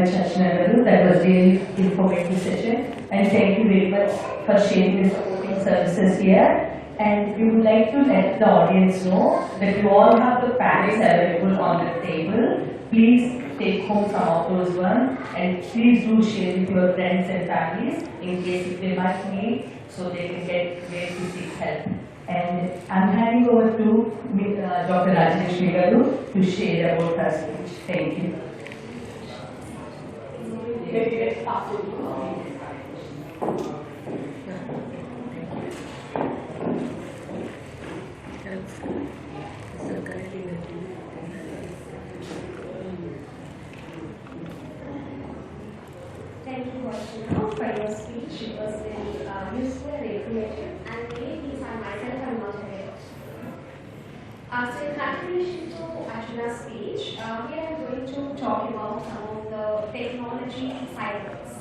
much, Ashna. That was really informative session. And thank you very much for sharing your supporting services here. And we would like to let the audience know that you all have the packs available on the table. Please take home some of those ones, and please do share with your friends and families in case if they might need, so they can get where to seek help. And I'm handing over to Dr. Rajeshri Garu to share about her speech. Thank you. Thank you, Ashna, for your speech. It was very useful and informative, and maybe I myself am not aware. So in continuation to Ashna's speech, here I am going to talk about some of the technology cycles.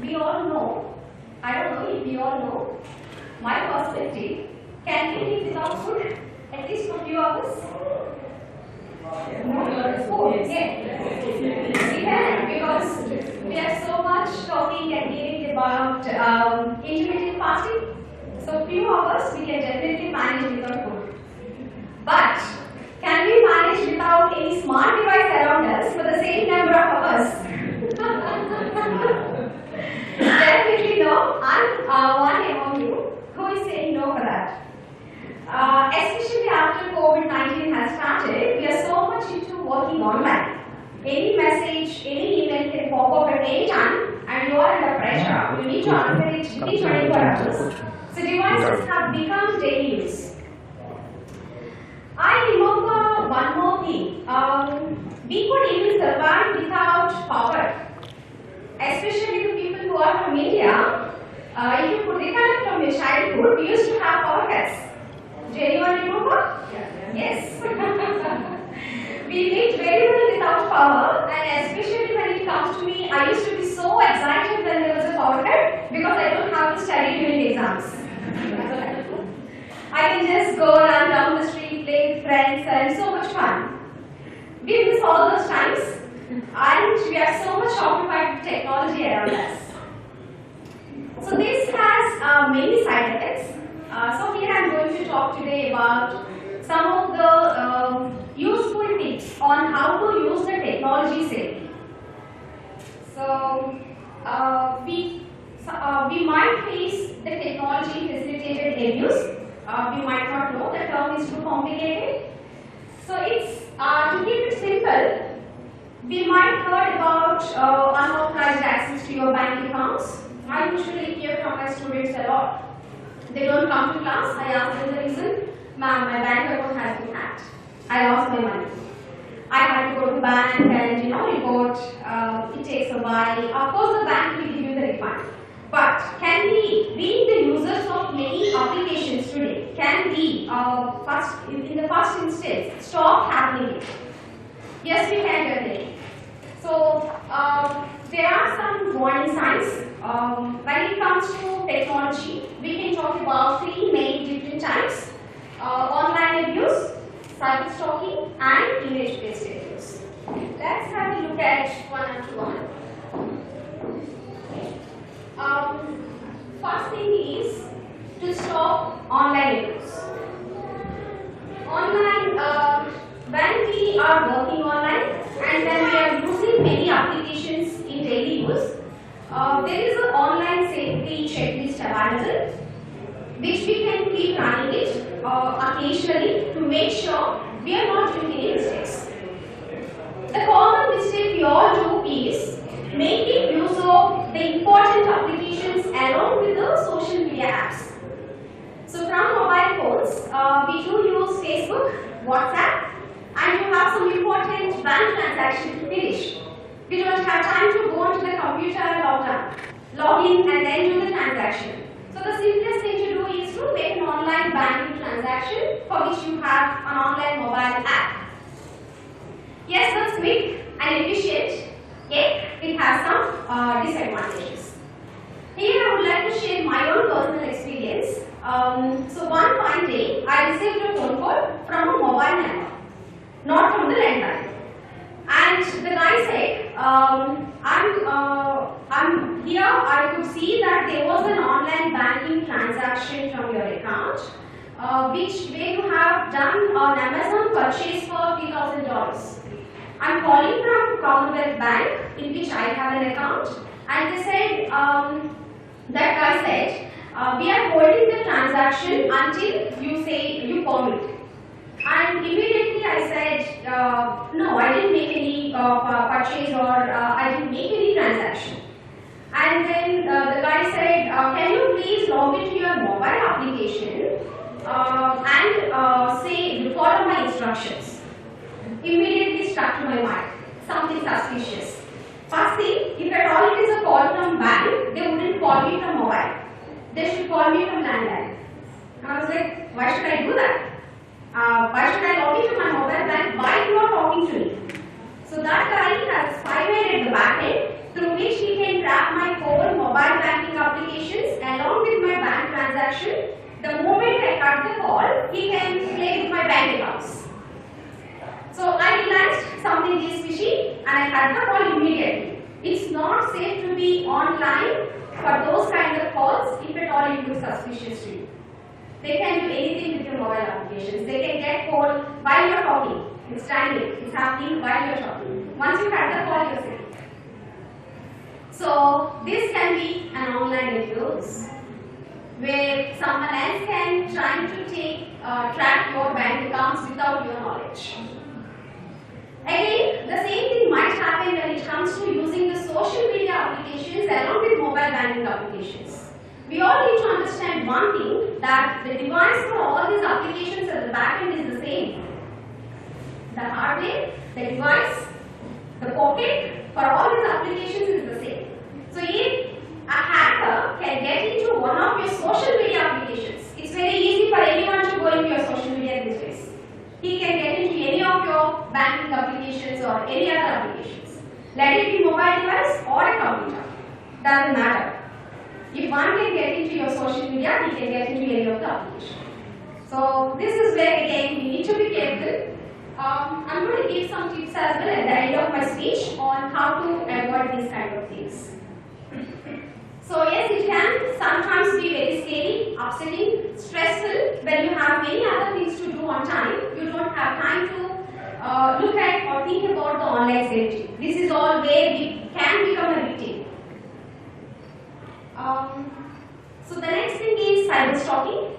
We all know, I don't know if we all know, my perspective, can we live without food at least for a few hours? Food, yes. We can, because we are so much talking and hearing about intermittent fasting. So few hours we can definitely manage without food. But can we manage without any smart device around us for the same number of hours? Definitely no. I'm one among you who is saying no for that. Especially after COVID-19 has started, we are so much into working online. Any message, any email can pop up at any time, and you are under pressure. You need to answer it within 24 hours. So devices have become daily use. I remember one more thing. We could even survive without power. Especially the people who are from India, if you could recollect from your childhood, we used to have power cuts. Do anyone remember? Yes. We lived very well without power, and especially when it comes to me, I used to be so excited when there was a power cut because I don't have to study during the exams. I can just go run down the street, play with friends, and so much fun. We miss all those times, and we are so much occupied with technology around us. So this has many side effects. So here I am going to talk today about some of the useful tips on how to use the technology safely. So we might face the technology facilitated abuse. We might not know, the term is too complicated. So it's to keep it simple, we might heard about unauthorized access to your bank accounts. I usually hear from my students a lot. They don't come to class, I ask them the reason. Ma'am, my bank account has been hacked. I lost my money. I had to go to bank and report. It takes a while. Of course, the bank will give you the refund. But can we, being the users of many applications today, can we, in the first instance, stop happening it? Yes, we can definitely. So there are some warning signs. When it comes to technology, we can talk about three main different types: online abuse, cyber stalking, and image-based abuse. Let's have a look at one after one. First thing is to stop online abuse. Online, when we are working online and when we are using many applications in daily use, there is an online safety checklist available, which we can keep running it occasionally to make sure we are not doing any mistakes. The common mistake we all do is making use of the important applications along with the social media apps. So from mobile phones, we do use Facebook, WhatsApp, and you have some important bank transactions to finish. We don't have time to go into the computer and log in and then do the transaction. So the simplest thing to do is to make an online banking transaction for which you have an online mobile app. Yes, that's quick and efficient, yet it has some disadvantages. Here I would like to share my own personal experience. So one fine day, I received a phone call from a mobile number, not from the landline. And the guy said, I'm here, I could see that there was an online banking transaction from your account, where you have done an Amazon purchase for $3,000. I'm calling from Commonwealth Bank, in which I have an account, and they said, that guy said, we are holding the transaction until you say you permit. And immediately I said, no, I didn't make any purchase, or I didn't make any transaction. And then the guy said, can you please log into your mobile application and say, follow my instructions. Immediately struck to my mind, something suspicious. First thing, if at all it is a call from bank, they wouldn't call me from mobile. They should call me from landline. And I was like, why should I do that? Why should I log into my mobile bank while you are talking to me? So that guy has spyware at the back end, through which he can track my whole mobile banking applications along with my bank transaction. The moment I cut the call, he can play with my bank accounts. So I realized something is fishy and I cut the call immediately. It's not safe to be online for those kind of calls if at all it looks suspicious to you. They can do anything with your mobile applications. They can get called while you're talking. It's standing. It's happening while you're talking. Once you cut the call, you're safe. So this can be an online abuse where someone else can try to track your bank accounts without your knowledge. Again, the same thing might happen when it comes to using the social media applications along with mobile banking applications. We all need to understand one thing, that the device for all these applications at the back end is the same. The hardware, the device, the pocket for all these applications is the same. So if a hacker can get into one of your social media applications, it's very easy for anyone to go into your social media these days. He can get into any of your banking applications or any other applications. Let it be mobile device or a computer. Doesn't matter. If one can get into your social media, he can get into any of the applications. So this is where again we need to be careful. I'm going to give some tips as well at the end of my speech on how to avoid these kind of things. So yes, it can sometimes be very scary, upsetting, stressful when you have many other things to do on time. You don't have time to look at or think about the online safety. This is all where we can become a victim. So the next thing is cyber stalking.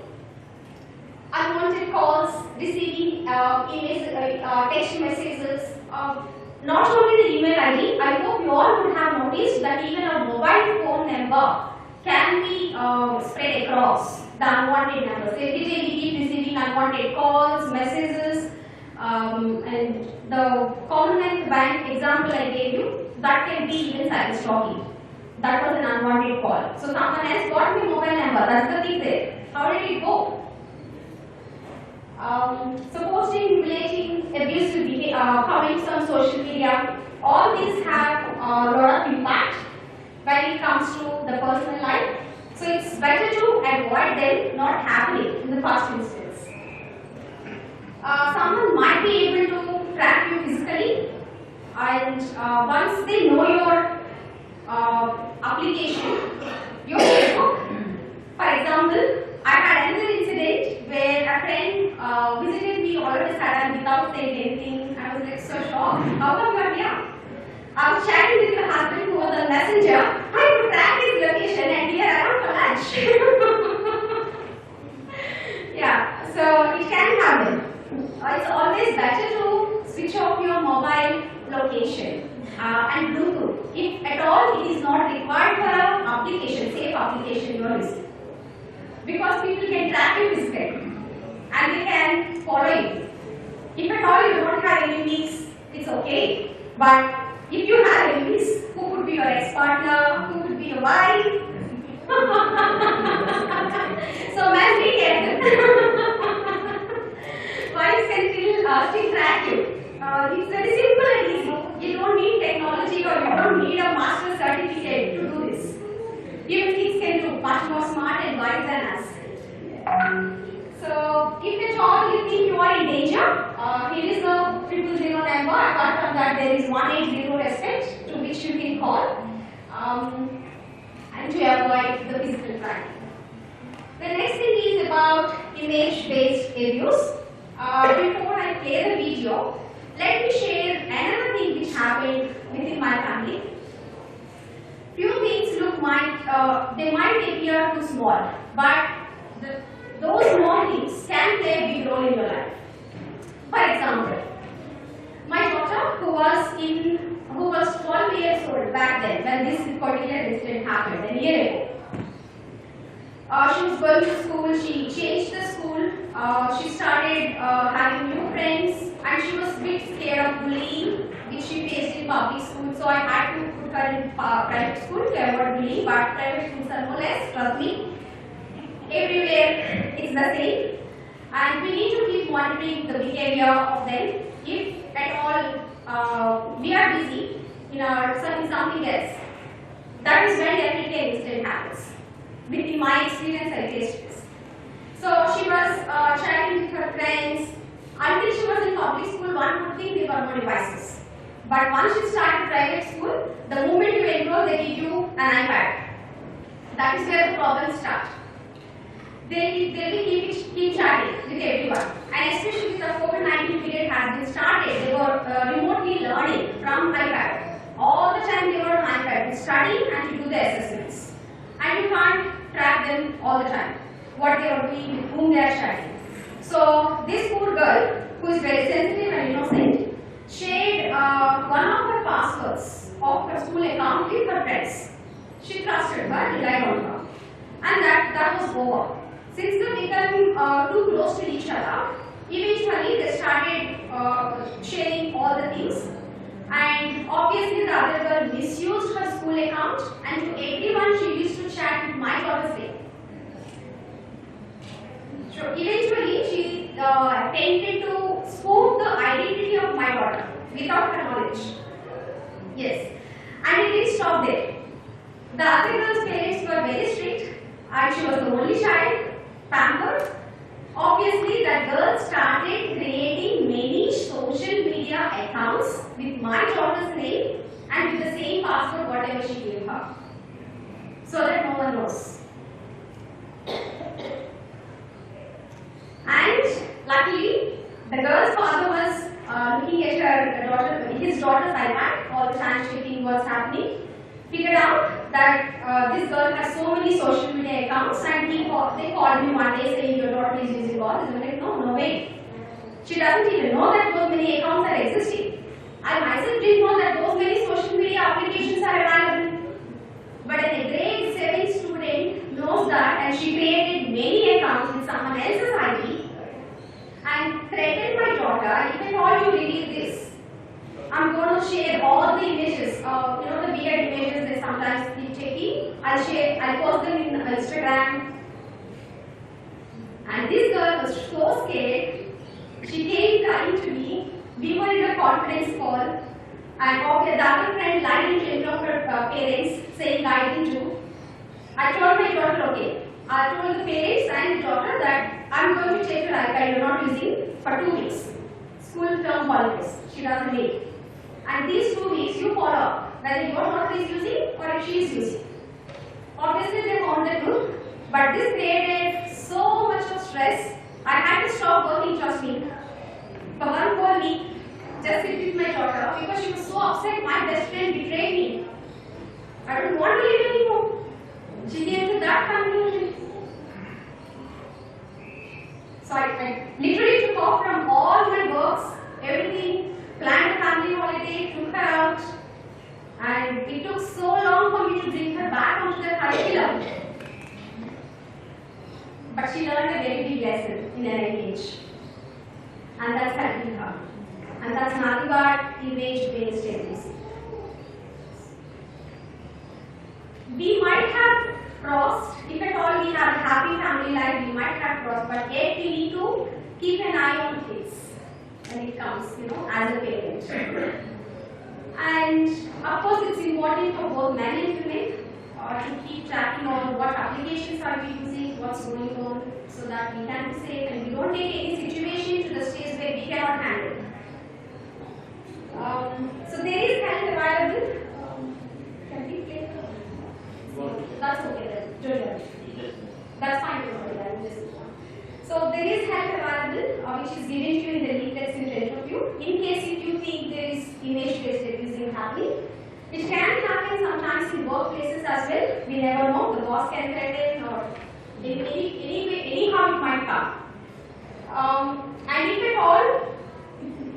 Unwanted calls, receiving text messages. Not only the email ID, I hope you all would have noticed that even a mobile phone number can be spread across the unwanted numbers. Every day we keep receiving unwanted calls, messages, and the Commonwealth Bank example I gave you, that can be even cyber stalking. That was an unwanted call. So someone else got my mobile number, that's the thing there. How did it go? So posting, humiliating, abusive comments on social media, all these have a lot of impact when it comes to the personal life. So it's better to avoid them not happening in the first instance. Someone might be able to track you physically, and once they know your application, your Facebook. For example, I had another incident where a friend visited me all of a sudden without saying anything. I was like so shocked. How come you are here? I was chatting with your husband who was on Messenger. I could track his location and here I am for lunch. Yeah, so it can happen. It's always better to switch off your mobile location and Bluetooth. If at all it is not required for an application, safe application you are using. Because people can track you physically and they can follow you. If at all you don't have enemies, it's okay. But if you have enemies, who could be your ex-partner, who could be your wife? So man, be careful. Wives can still track you. It's very simple and easy. You don't need technology or you don't need a master's certificate to do this. Even kids can do much more smart and wise than us. So, if at all you think you are in danger, here is the 000 number. Apart from that, there is 180 respect to which you can call and to avoid the physical crime. The next thing is about image-based abuse. Before I play the video, let me share another thing which happened within my family. Few things they might appear too small, but those small things can play a big role in your life. For example, my daughter who was 12 years old back then when this particular incident happened a year ago. She was going to school, she changed the school, she started having new friends, and she was a bit scared of bullying which she faced in public school. So I had to put her in private school to avoid bullying, but private schools are no less, trust me. Everywhere it's the same, and we need to keep monitoring the behavior of them. If at all we are busy in something else, that is when definitely an incident happens. In my experience, I faced this. So she was chatting with her friends. Until she was in public school, one would think there were no devices. But once you start private school, the moment you enroll, they give you an iPad. That is where the problems start. They will keep chatting with everyone. And especially with the COVID-19 period has been started, they were remotely learning from iPad. All the time they were on iPad to study and to do the assessments. And you can't track them all the time, what they are doing, with whom they are chatting. So this poor girl, who is very sensitive and innocent, shared one of her passwords of her school account with her friends. She trusted her, relied on her, and that was over. Since they became too close to each other, eventually they started sharing all the things. And obviously the other girl misused her school account, and to everyone she used to chat with my daughter's name. So eventually she attempted to spoof the identity of my daughter without her knowledge. Yes, and it didn't stop there. The other girl's parents were very strict, and she was the only child, pampered. Obviously, the girl started creating many social media accounts with my daughter's name and with the same password whatever she gave her, so that no one knows. And luckily, the girl's father was looking at his daughter's iPad all the time, checking what's happening. Figured out that this girl has so many social media accounts, and they called me one day saying your daughter is using all this. I'm like, no way. She doesn't even know that those many accounts are existing. I myself didn't know that those many social media applications are available. But a grade 7 student knows that, and she created many accounts with someone else's ID and threatened my daughter, if at all you reveal this, I'm going to share all the images, the weird images they sometimes keep taking. I'll post them in Instagram. And this girl was so scared. She came crying to me. We were in a conference call, and the other friend lied in front of her parents, saying I didn't do. I told my daughter, okay. I told the parents and the daughter that I'm going to take her iPad, you're not using, for 2 weeks. School term holidays. She doesn't need. And these 2 weeks you follow up whether your daughter is using or if she is using. Obviously they found the truth, but this created so much of stress. I had to stop working, trust me. For 1 whole week, just sit with my daughter because she was so upset. My best friend betrayed me. I don't want to live anymore. She came to that conclusion. So I literally took off from all my works, everything, planned a family holiday, took her out, and it took so long for me to bring her back onto the curriculum. But she learned a very big lesson in an early age, and that's helping her. And that's nothing but image-based abuse. We might have crossed, if at all we have a happy family life, we might have crossed, but yet we need to keep an eye on kids when it comes, as a parent. And of course, it's important for both men and women to keep tracking on what applications are we using, what's going on, so that we can be safe and we don't take any situation to the stage where we cannot handle. So there is help available. Can we play? That's okay then. Don't worry. That's fine. Don't worry. I will just. So there is help available, which is given to you in the leaflets in front of you. In case if you think there is image-based abusing happening, it can happen sometimes in workplaces as well. We never know. The boss can threaten or anyhow it might come. And if at all,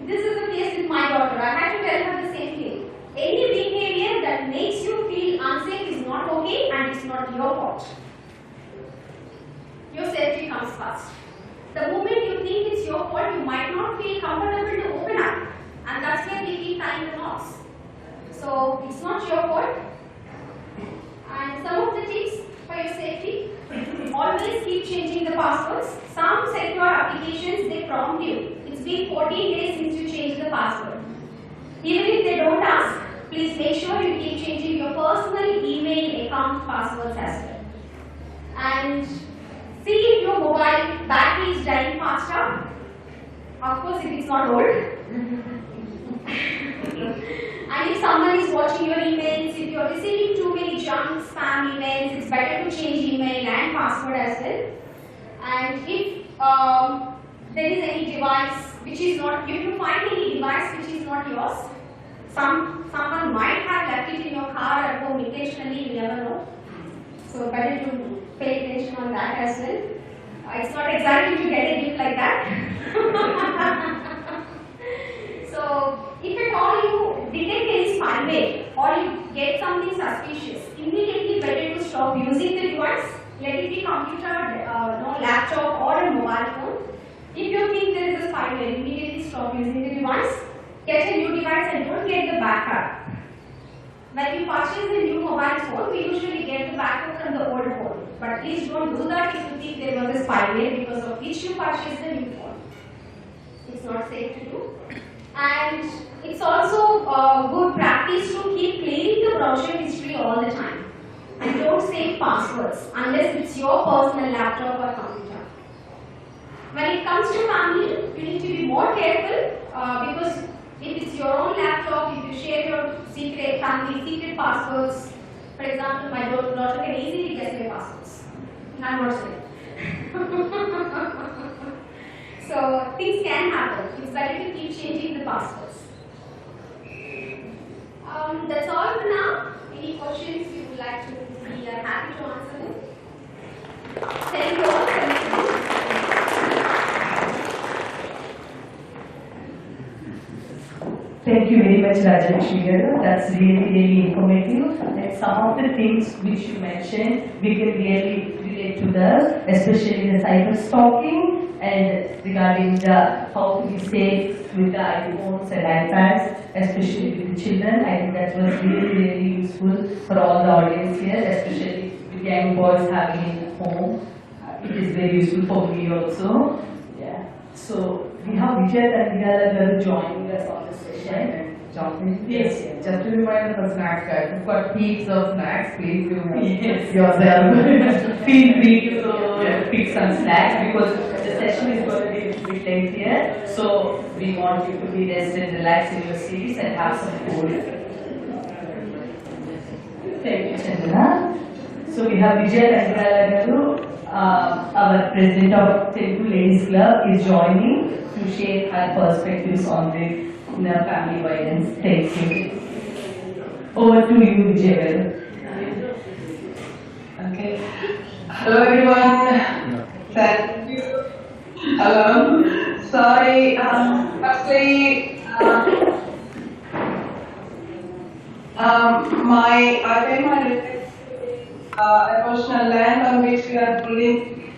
this is the case with my daughter. I had to tell her the same thing. Any behavior that makes you feel unsafe is not okay and it's not your fault. Your safety comes first. The moment you think it's your fault, you might not feel comfortable to open up. And that's where we keep tying the knots. So it's not your fault. And some of the tips for your safety: always keep changing the passwords. Some secure applications, they prompt you. It's been 14 days since you changed the password. Even if they don't ask, please make sure you keep changing your personal email account passwords as well. And see if your mobile battery is dying faster. Of course, if it's not old. And if someone is watching your emails, if you are receiving too many junk spam emails, it's better to change email and password as well. And if there is any device which is not, if you find any device which is not yours, someone might have left it in your car at home intentionally, you never know. So better to pay attention on that as well. It's not exciting to get a gift like that. So if at all you detect any spyware or you get something suspicious, immediately better to stop using the device. Let it be computer, laptop or a mobile phone. If you think there is a spyware, immediately stop using the device. Get a new device and don't get the backup. When we purchase a new mobile phone, we usually get the backup from the old phone. But please don't do that if you think there was a spyware because of which you purchased the new phone. It's not safe to do. And it's also good practice to keep cleaning the browser history all the time. And don't save passwords unless it's your personal laptop or computer. When it comes to family, you need to be more careful because if it's your own laptop, if you share your family secret passwords, for example, my daughter can easily guess my passwords. I'm not saying. So things can happen. It's better to keep changing the passwords. That's all for now. Any questions you would like to, we are happy to answer them. Thank you all. Thank you very much, Rajashri. That's really informative. And some of the things which you mentioned, we can really relate to that, especially the cyber stalking and regarding how to be safe with the iPhones and iPads, especially with the children. I think that was really useful for all the audience here, especially with young boys having it at home. It is very useful for me also. Yeah. So we have Vijay and Vigala joining us on the session. Yes. Just to remind the snack guys, we've got heaps of snacks. Please do Yes. yourself. Feel free to pick some snacks because the session is going to be a little bit lengthier. So we want you to be rested, relax in your seats and have some food. Thank you, Chandra. So we have Vijay Rangaragaru, our president of Telugu Ladies Club, is joining to share her perspectives on the family violence. Thank you. Over to you, Vijay. Okay. Hello everyone. Thank you. Hello. Sorry. Firstly, I pay my emotional land on which we are bullying,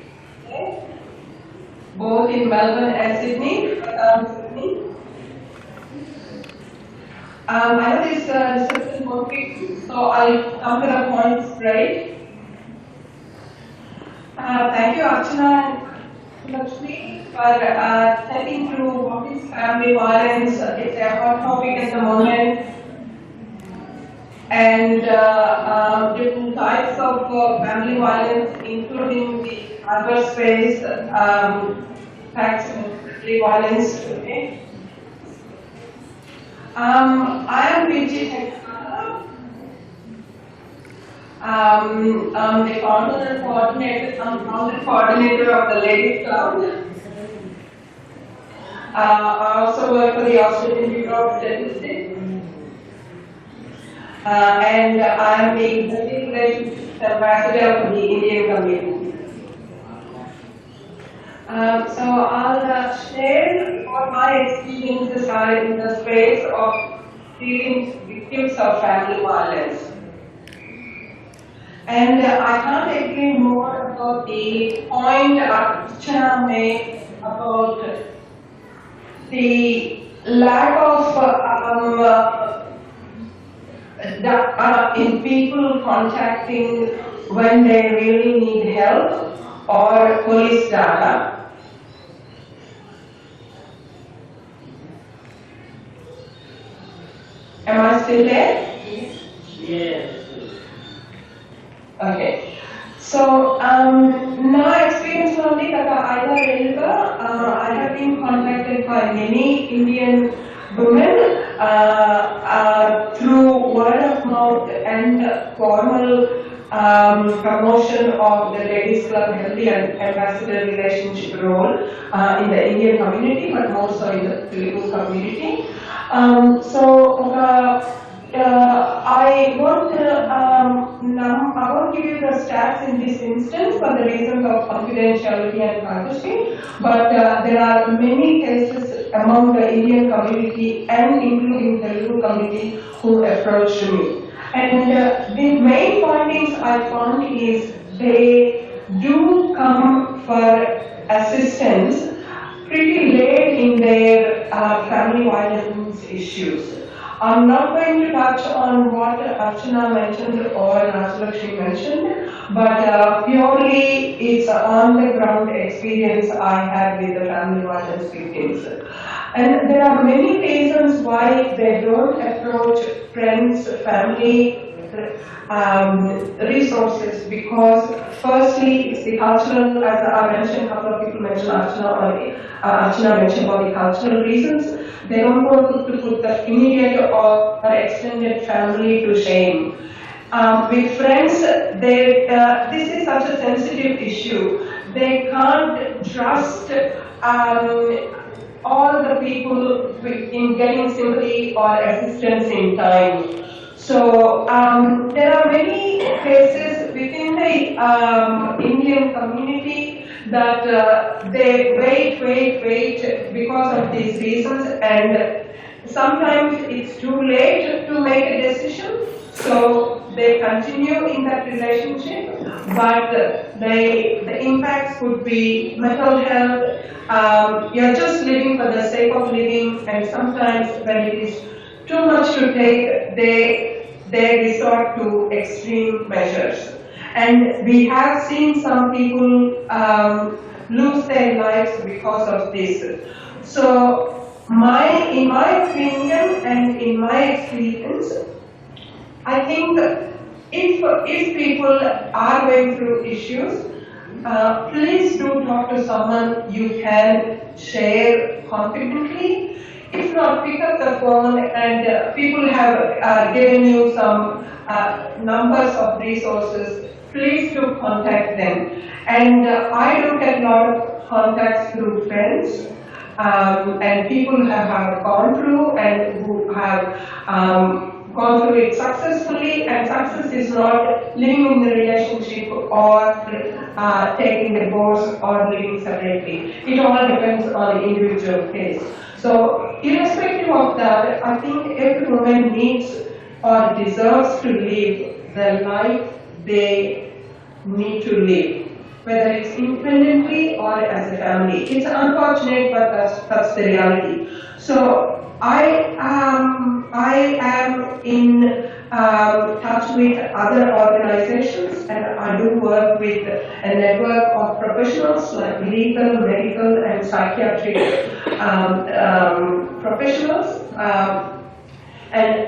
both in Melbourne and Sydney. I know this discussion won't be, so I'll come to the point straight. Thank you, Archana and Lakshmi, for taking through what is family violence. It's a hot topic at the moment. And different types of family violence, including the cyberspace, facts of family violence. Okay. I am PG I'm the founder coordinator of the Ladies Club. I also work for the Australian Bureau of Statistics. And I am the public relations ambassador for the Indian community. So I'll share what my experiences are in the space of dealing with victims of family violence. And I can't agree more about the point Archana made about the lack of in people contacting when they really need help or police data. Am I still there? Yes. Okay. So, my experience only that I have been contacted by many Indian women through word of mouth and formal promotion of the Ladies Club Healthy and Ambassador relationship role in the Indian community, but more so in the Telugu community. I won't give you the stats in this instance for the reasons of confidentiality and privacy, but there are many cases among the Indian community and including the Telugu community who approached me. And the main findings I found is they do come for assistance pretty late in their family violence issues. I'm not going to touch on what Archana mentioned or Rajalakshmi mentioned, but purely it's on the ground experience I had with the family violence victims. And there are many reasons why they don't approach friends, family, resources, because firstly it's the cultural, as I mentioned, a couple of people mentioned Archana mentioned about the cultural reasons. They don't want to put the immediate or extended family to shame. With friends, this is such a sensitive issue. They can't trust all the people in getting sympathy or assistance in time. So there are many cases within the Indian community that they wait because of these reasons, and sometimes it's too late to make a decision, so they continue in that relationship, but the impacts could be mental health, you're just living for the sake of living, and sometimes when it is too much to take, they resort to extreme measures. And we have seen some people lose their lives because of this. So, in my opinion and in my experience, I think if people are going through issues, please do talk to someone you can share confidently. If not, pick up the phone, and people have given you some numbers of resources. Please do contact them. And I do get a lot of contacts through friends and people who have gone through and who have gone through it successfully. And success is not living in the relationship or taking divorce or living separately. It all depends on the individual case. So, irrespective of that, I think every woman needs or deserves to live the life they need to live, whether it's independently or as a family. It's unfortunate, but that's the reality. So I am in touch with other organizations, and I do work with a network of professionals like legal, medical, and psychiatric professionals.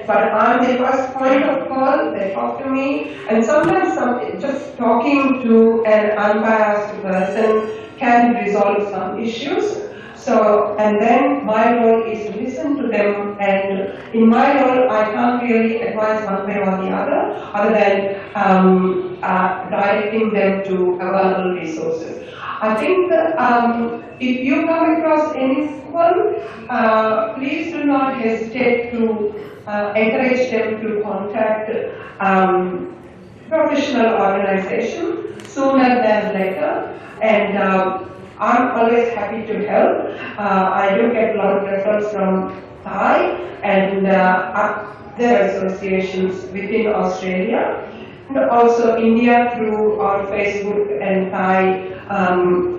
But I'm the first point of call. They talk to me, and sometimes just talking to an unbiased person can resolve some issues. So, and then my role is to listen to them, and in my role, I can't really advise one way or the other than directing them to available resources. I think if you come across anyone, please do not hesitate to encourage them to contact professional organization sooner than later, and I'm always happy to help. I do get a lot of referrals from TAAI and their associations within Australia, and also India through our Facebook and TAAI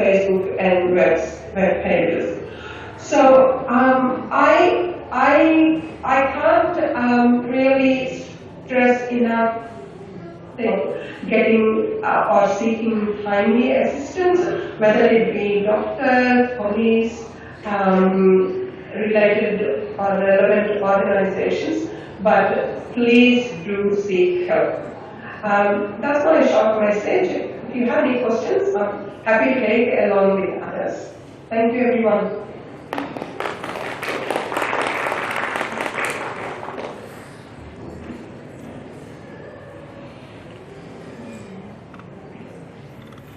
Facebook and web pages. So I can't really stress enough getting or seeking timely assistance, whether it be doctors, police, related or relevant organizations, but please do seek help. That's my short message. If you have any questions, I'm happy to take along with others. Thank you, everyone.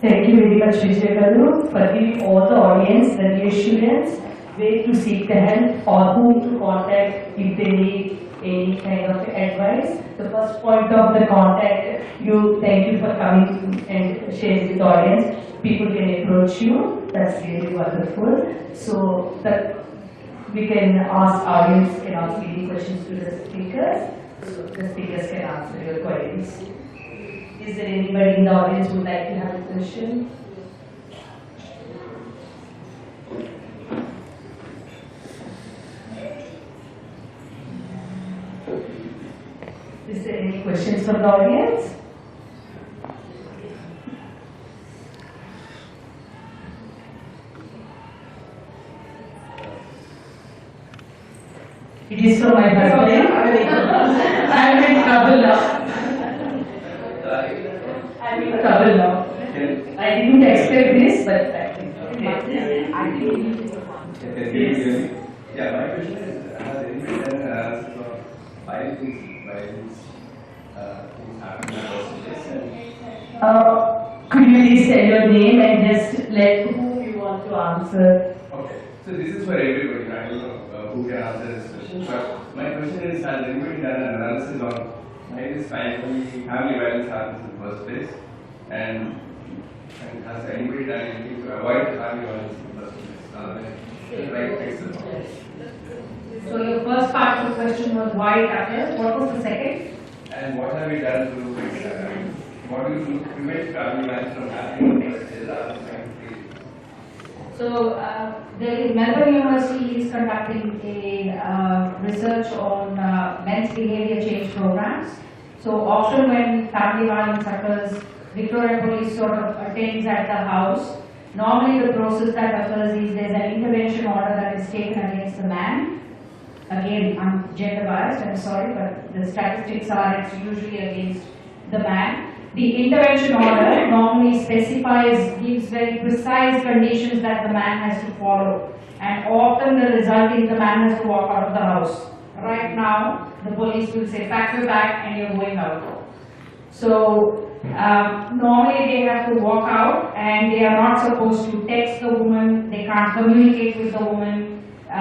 Thank you very much, Mr. Kalu, for giving all the audience, the dear students, where to seek the help or whom to contact if they need any kind of advice. The first point of the contact, thank you for coming and sharing with the audience. People can approach you. That's really wonderful. So that we can ask, audience can ask any questions to the speakers. So the speakers can answer your queries. Is there anybody in the audience who would like to have a question? Is there any questions from the audience? It is from my husband. I'm in trouble now. I'm in trouble now. I didn't expect this, but I think. Yes. Yeah, my question is, has anybody done analysis of why things happen in the first place? Could you please tell your name and just let who you want to answer? Okay, so this is for everybody. I don't know who can answer this question, but my question is, has anybody done an analysis on why this family violence happens in the first place? And has anybody done anything to avoid family violence in the first place? Right, excellent. So your first part of the question was why it happens. What was the second? And what have we done to what do you do to prevent family violence from happening in the first place? So, Melbourne University is conducting a research on men's behavior change programs. So, often when family violence occurs, Victoria Police sort of attends at the house. Normally, the process that occurs is there's an intervention order that is taken against the man. Again, I'm gender biased, I'm sorry, but the statistics are it's usually against the man. The intervention order normally specifies, gives very precise conditions that the man has to follow, and often the result is the man has to walk out of the house. Right now, the police will say, pack your bag and you're going out. So, normally they have to walk out and they are not supposed to text the woman, they can't communicate with the woman, they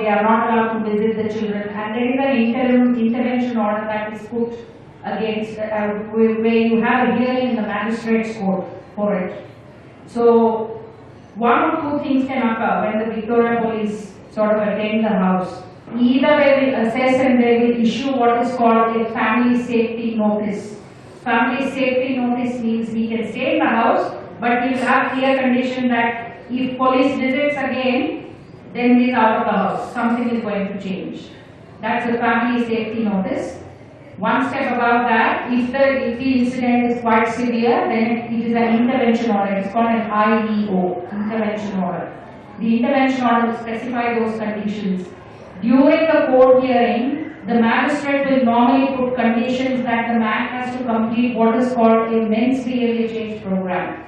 are not allowed to visit the children, and there is an intervention order that is put against, where you have a hearing in the magistrate's court for it. So, one or two things can occur when the Victoria Police sort of attend the house. Either they will assess and they will issue what is called a family safety notice. Family safety notice means we can stay in the house, but we will have clear condition that if police visits again, then he is out of the house. Something is going to change. That's a family safety notice. One step above that, if the incident is quite severe, then it is an intervention order. It's called an IEO, intervention order. The intervention order will specify those conditions. During the court hearing, the magistrate will normally put conditions that the man has to complete what is called a men's behavior change program.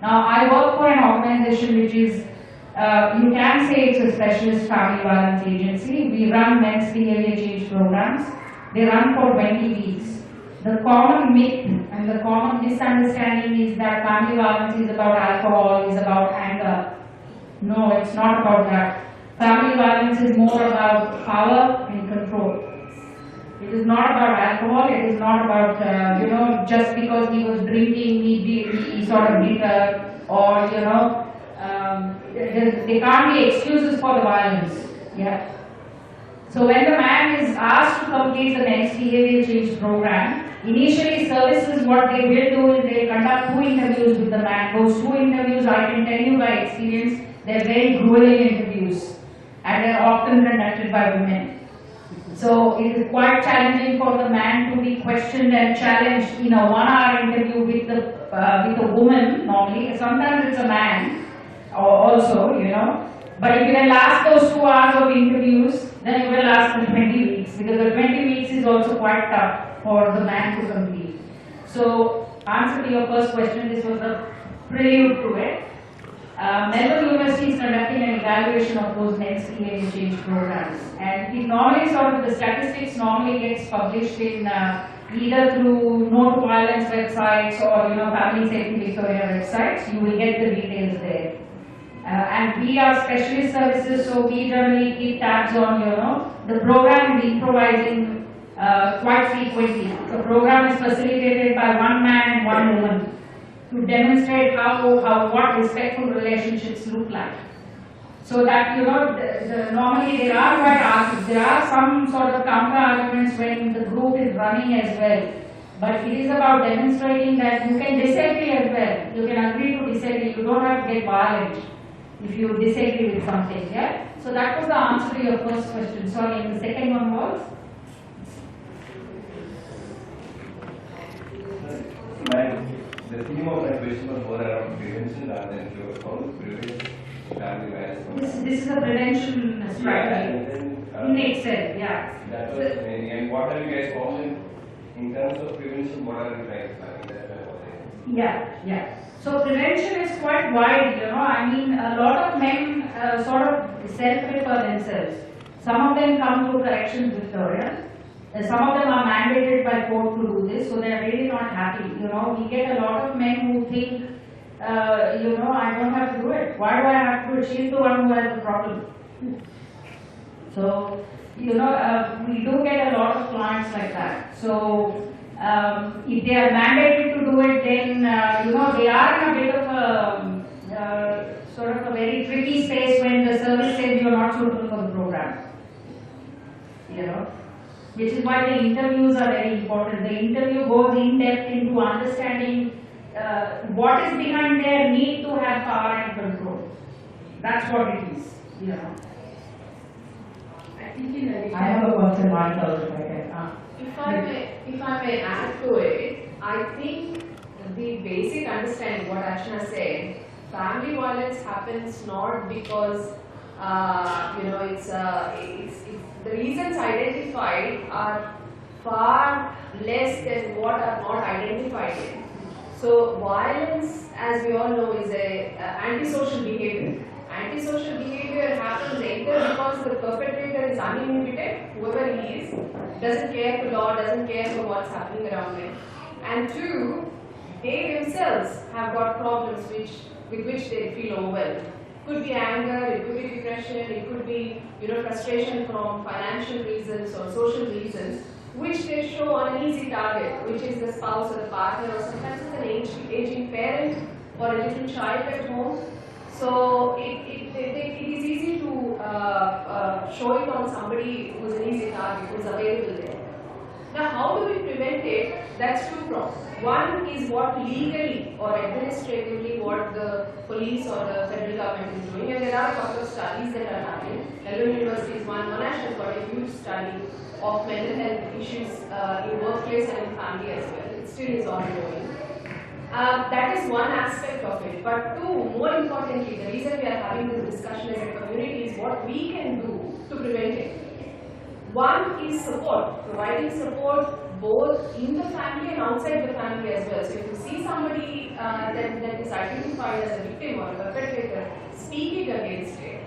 Now, I work for an organization which is, you can say it's a specialist family violence agency. We run men's behavior change programs. They run for 20 weeks. The common myth and the common misunderstanding is that family violence is about alcohol, is about anger. No, it's not about that. Family violence is more about power and control. It is not about alcohol, it is not about, just because he was drinking, he sort of did her, or, there can't be excuses for the violence. Yeah. So when the man is asked to complete the men's behavior change program, initially services, what they will do is they conduct 2 interviews with the man. Those 2 interviews, I can tell you by experience, they're very grueling interviews, and they're often conducted by women. So it is quite challenging for the man to be questioned and challenged in a 1-hour interview with a woman normally. Sometimes it's a man also, But if you can last those 2 hours of interviews, then you will last the 20 weeks, because the 20 weeks is also quite tough for the man to complete. So, answer to your first question, this was a prelude to it. Melbourne University is conducting an evaluation of those men's behavior change programs, and it normally the statistics normally gets published in either through no to violence websites or Family Safety Victoria websites. You will get the details there. And we are specialist services, so we generally keep tabs on the program is improvising quite frequently. The program is facilitated by 1 man and 1 woman to demonstrate what respectful relationships look like. So that normally there are some sort of counter arguments when the group is running as well. But it is about demonstrating that you can disagree as well. You can agree to disagree. You don't have to get violent if you disagree with something. Yeah. So that was the answer to your first question. Sorry, and the second one was. The theme of my question was more around prevention rather than cure. How to prevent family violence? This is a prevention strategy in itself, yeah. That was mainly. And what have you guys found in terms of prevention? What are you guys planning? Yeah. So prevention is quite wide, I mean, a lot of men sort of self-refer themselves. Some of them come through Corrections Victoria. Some of them are mandated by court to do this, so they're really not happy. We get a lot of men who think, I don't have to do it. Why do I have to do it? She's the one who has the problem. So, we do get a lot of clients like that. So, if they are mandated to do it, then, they are in a bit of a, sort of a very tricky space when the service says you're not suitable for the program. Which is why the interviews are very important. The interview goes in depth into understanding what is behind their need to have power and control. That's what it is, I think in addition, I have a question myself, if I can. if I may add to it, I think the basic understanding what Archana said, family violence happens not because it's the reasons identified are far less than what are not identified in. So violence, as we all know, is a antisocial behavior. Antisocial behavior happens either because the perpetrator is uninhibited, whoever he is, doesn't care for law, doesn't care for what's happening around him. And 2, they themselves have got problems with which they feel overwhelmed. It could be anger, it could be depression, it could be frustration from financial reasons or social reasons, which they show on an easy target, which is the spouse or the partner, or sometimes it's an aging parent or a little child at home. So it is easy to show it on somebody who's an easy target, who's available there. Now, how do we prevent it? That's 2 prongs. One is what legally or administratively what the police or the federal government is doing, and there are a couple of studies that are happening. Melbourne University is one. Monash has got a huge study of mental health issues in workplace and in family as well. It still is ongoing. That is one aspect of it. But 2, more importantly, the reason we are having this discussion as a community is what we can do to prevent it. One is support, providing support both in the family and outside the family as well. So if you see somebody that is identified as a victim or a perpetrator speaking against it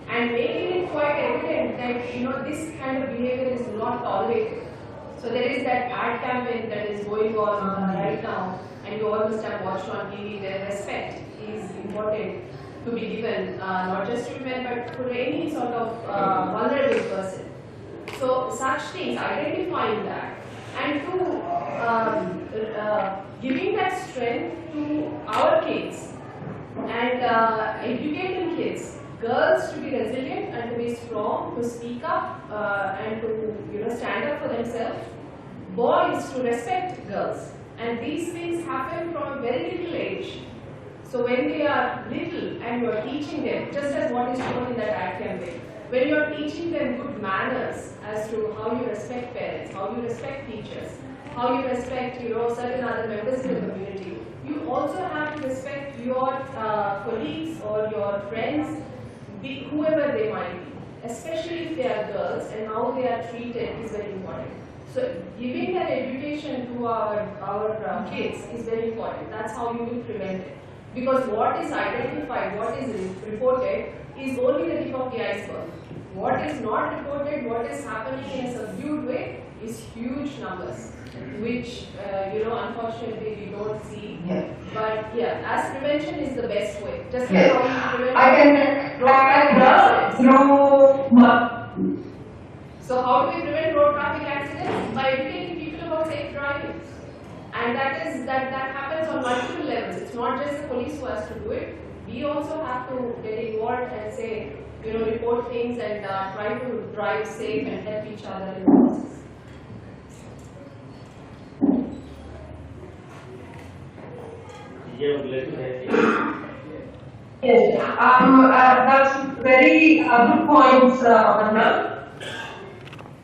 and making it quite evident that this kind of behavior is not tolerated. So there is that ad campaign that is going on right now, and you all must have watched on TV, where respect is important to be given, not just to women but for any sort of vulnerable person. So such things, identifying that, and to giving that strength to our kids and educating kids, girls to be resilient and to be strong, to speak up and to stand up for themselves, boys to respect girls, and these things happen from a very little age. So when they are little and you are teaching them, just as what is shown in that ad campaign, when you are teaching them good manners as to how you respect parents, how you respect teachers, how you respect certain other members in the community, you also have to respect your colleagues or your friends, whoever they might be, especially if they are girls, and how they are treated is very important. So giving that education to our kids is very important. That's how you will prevent it. Because what is identified, what is reported is only the tip of the iceberg. What is not reported, what is happening in a subdued way is huge numbers, which unfortunately we don't see. Yeah. But yeah, as prevention is the best way. Just like Yes. how you prevent I can road accidents. through So how do we prevent road traffic accidents? By educating people about safe driving. And that happens on multiple levels. It's not just the police who has to do it. We also have to get involved and say, report things and try to drive safe and help each other in the process. Yeah, would like to say. Yes, that's very good points, Anna.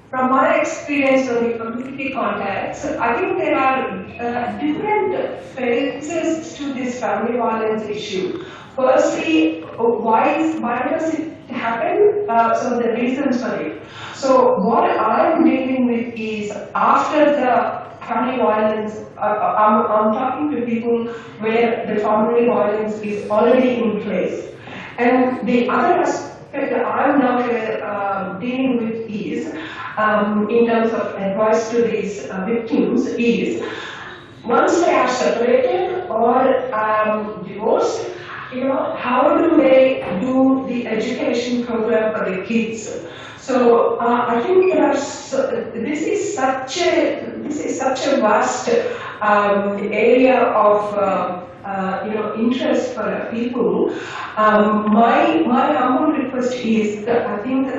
From my experience on the community contacts, I think there are different phases to this family violence issue. Firstly, why does it happen? So the reasons for it. So what I'm dealing with is after the family violence, I'm talking to people where the family violence is already in place. And the other aspect that I'm now dealing with is, in terms of advice to these victims, is once they are separated or divorced, how do they do the education program for the kids? So I think this is such a vast area of interest for people. My humble request is that I think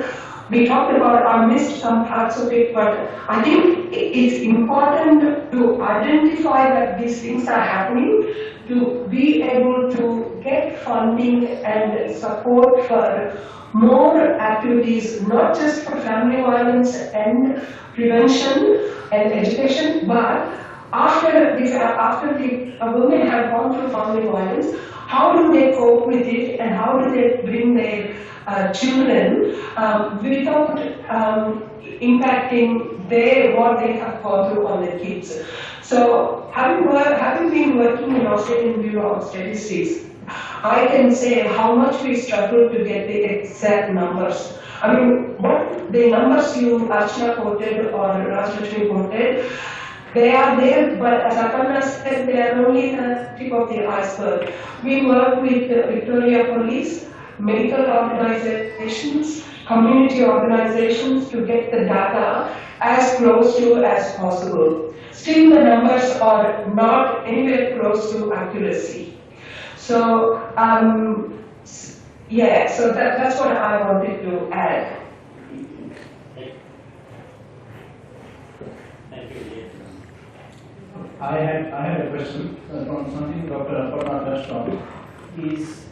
we talked about, I missed some parts of it, but I think it's important to identify that these things are happening, to be able to get funding and support for more activities, not just for family violence and prevention and education, but after the women have gone through family violence, how do they cope with it and how do they bring their children without impacting what they have gone through on their kids. So having been working in Australian Bureau of Statistics, I can say how much we struggle to get the exact numbers. I mean, what the numbers you Archana quoted or Rajlakshmi quoted, they are there, but as Aparna said, they are only the tip of the iceberg. We work with Victoria Police, medical organizations, community organizations to get the data as close to as possible. Still, the numbers are not anywhere close to accuracy. So, so that's what I wanted to add. Thank you. I had a question from something Dr. Aparna touched on. Is,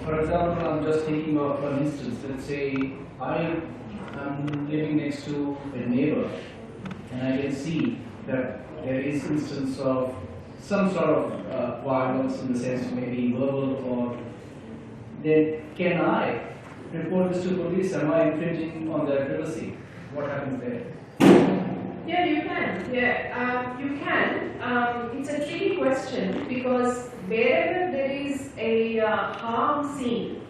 for example, I'm just thinking of an instance. Let's say I am living next to a neighbor, and I can see that there is instance of some sort of violence in the sense maybe verbal or. Then can I report this to police? Am I infringing on their privacy? What happens there? Yeah, you can. Yeah, you can. It's a tricky question because wherever there is a harm seen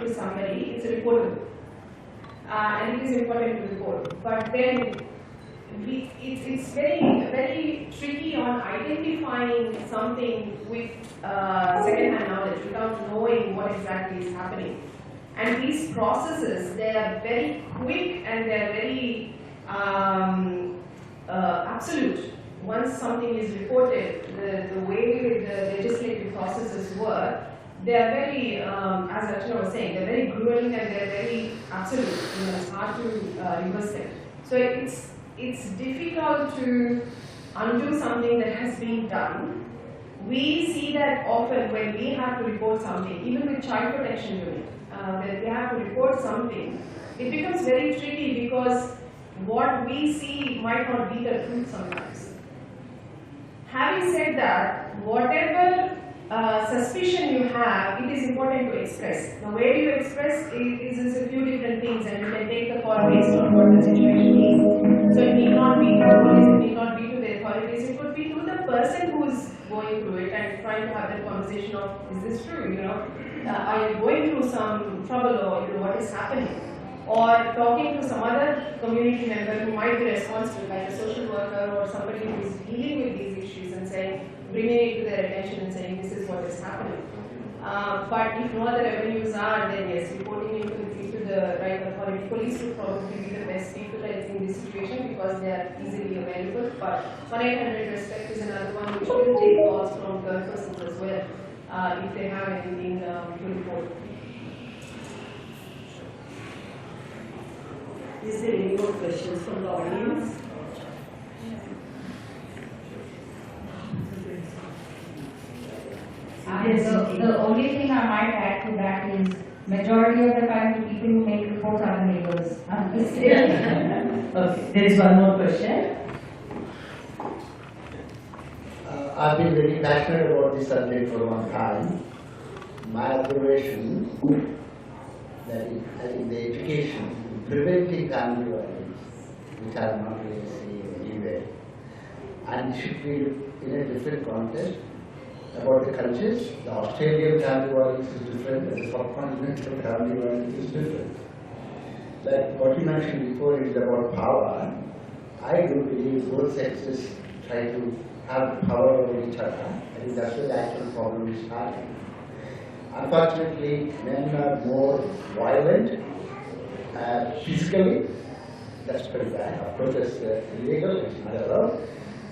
to somebody, it's reportable. And it is important to report. But then it's very tricky on identifying something with second-hand knowledge without knowing what exactly is happening. And these processes, they are very quick and they are very absolute. Once something is reported, the way the legislative processes work, they are very, as Archana was saying, they're very grueling and they're very absolute. You know, it's hard to reverse them. So it's difficult to undo something that has been done. We see that often when we have to report something, even with child protection unit, when we have to report something, it becomes very tricky because what we see might not be the truth sometimes. Having said that, whatever suspicion you have, it is important to express. The way you express is a few different things, and you can take the call based on what the situation is. So it need not be to the police, it need not be to the authorities, it could be to the person who is going through it and trying to have that conversation of, is this true, you know? Are you going through some trouble, or you know, what is happening? Or talking to some other community member who might be responsible, like a social worker or somebody who is dealing with these issues and saying, bringing it to their attention and saying, this is what is happening. But if no other avenues are, then yes, reporting into the right authority. Police would probably be the best people in this situation because they are easily available. But 1-800 respect is another one which will take calls from third persons as well if they have anything to report. Is there any more questions from the audience? The only thing I might add to that is majority of the time the people who make reports are the neighbors. Okay, there is one more question. I've been very passionate about this subject for a long time. My observation that in the education, preventing family violence, which I am not really seeing anywhere, and it should be in a different context about the cultures. The Australian family violence is different, and the subcontinental family violence is different. Like what you mentioned before is about power. I do believe both sexes try to have power over each other. I think that's where the actual problem is starting. Unfortunately, men are more violent physically. That's pretty bad. Of course, it's illegal, it's not allowed.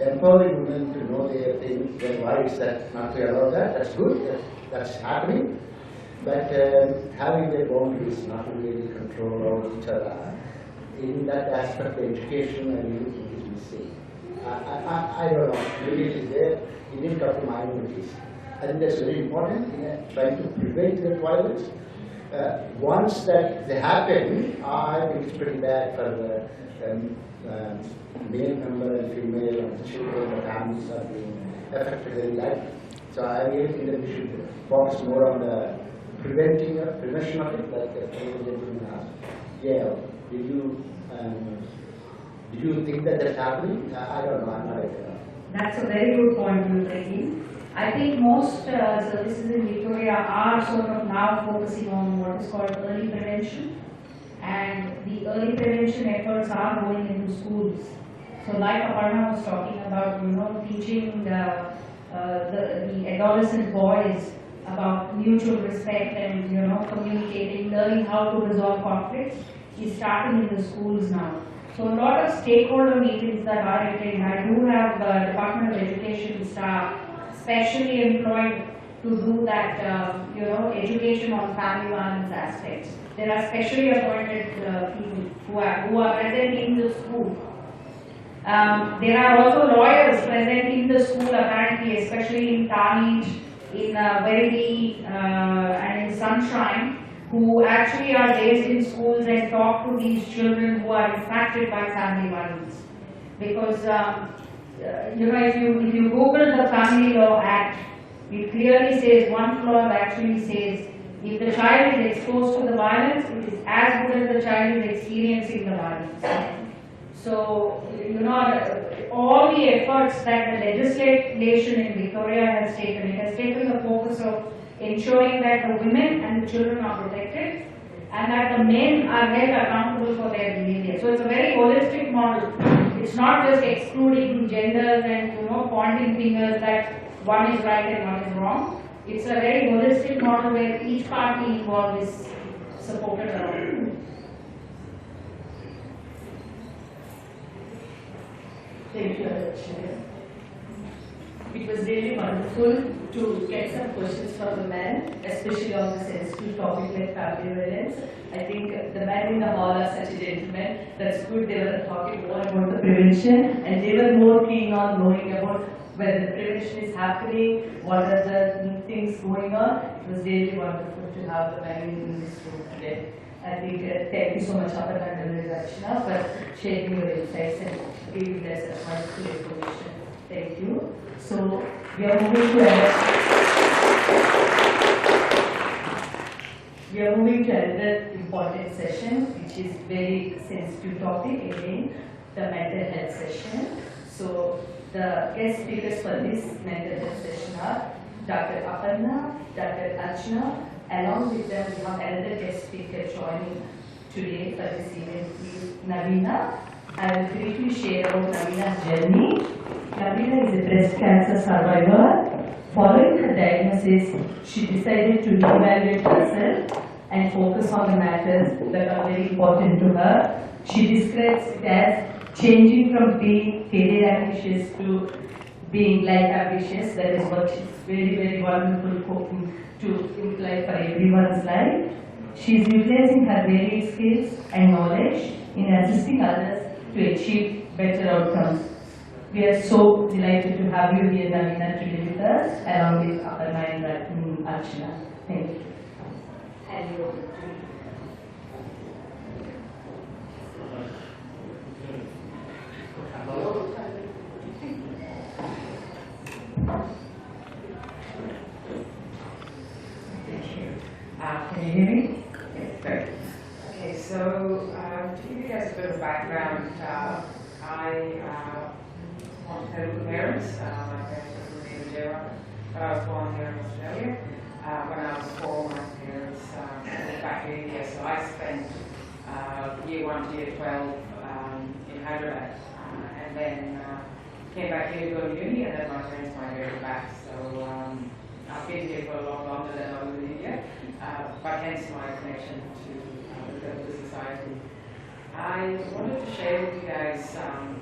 Empowering women to know their things, their rights, that not to allow that, that's good, that's happening. But having their boundaries, not to really control over each other, in that aspect of education, I really think is missing. I don't know, maybe it is there, Indian couple minorities. I think that's very important in trying to prevent the violence. Once that they happen, I think it's pretty bad for the male member and female and the children, the families are being affected very badly. So I really think that we should focus more on the prevention of it, like the gentleman asked. Yeah, did you think that that's happening? I don't know, I'm not aware. That's a very good point you're taking. I think most services in Victoria are sort of now focusing on what is called early prevention, and the early prevention efforts are going into schools. So like Aparna was talking about, teaching the adolescent boys about mutual respect and, communicating, learning how to resolve conflicts is starting in the schools now. So a lot of stakeholder meetings that I attend, I do have Department of Education staff specially employed to do that, education on family violence aspects. There are specially appointed people who are present in the school. There are also lawyers present in the school apparently, especially in TAAI, in Verity and in Sunshine, who actually are based in schools and talk to these children who are impacted by family violence. Because if you Google the Family Law Act, it clearly says, one clause actually says, if the child is exposed to the violence, it is as good as the child is experiencing the violence. So, you know, all the efforts that the legislation in Victoria has taken, it has taken the focus of ensuring that the women and the children are protected and that the men are held accountable for their behavior. So it's a very holistic model. It's not just excluding genders and, you know, pointing fingers that one is right and one is wrong. It's a very holistic model where each party involved is supported around. Thank you, Chair. It was really wonderful to get some questions from the men, especially on the sensitive topic like family violence. I think the men in the hall are such a gentleman. That's good. They were talking more about the prevention, and they were more keen on knowing about whether the prevention is happening, what are the things going on. It was really wonderful to have the men in this room today. I think thank you so much, Aparna and Rachna, for sharing your insights and giving us a wonderful information. Thank you. So we are moving to another important session, which is very sensitive topic again, the mental health session. So the guest speakers for this mental health session are Dr. Aparna, Dr. Archana. Along with them, we have another guest speaker joining today for this event, is Navina. I will briefly share about Navina's journey. Navina is a breast cancer survivor. Following her diagnosis, she decided to reevaluate herself and focus on the matters that are very important to her. She describes it as changing from being career ambitious to being life ambitious. That is what is very, very wonderful to imply for everyone's life. She is utilizing her varied skills and knowledge in assisting others to achieve better outcomes. We are so delighted to have you here, Navina, today with us, along with Aparna and Archana. Thank you. And you over to you. Can you hear me? Okay, great. Okay, so to give you guys a bit of background, I want to tell the parents. My parents were from Nigeria, but I was born here in Australia. When I was 4, my parents moved back to India, so I spent year 1 to year 12 in Hyderabad, and then came back here to go to uni, and then my parents migrated back. So I've been here for a lot longer than I was in India. But hence my connection to the society. I wanted to share with you guys some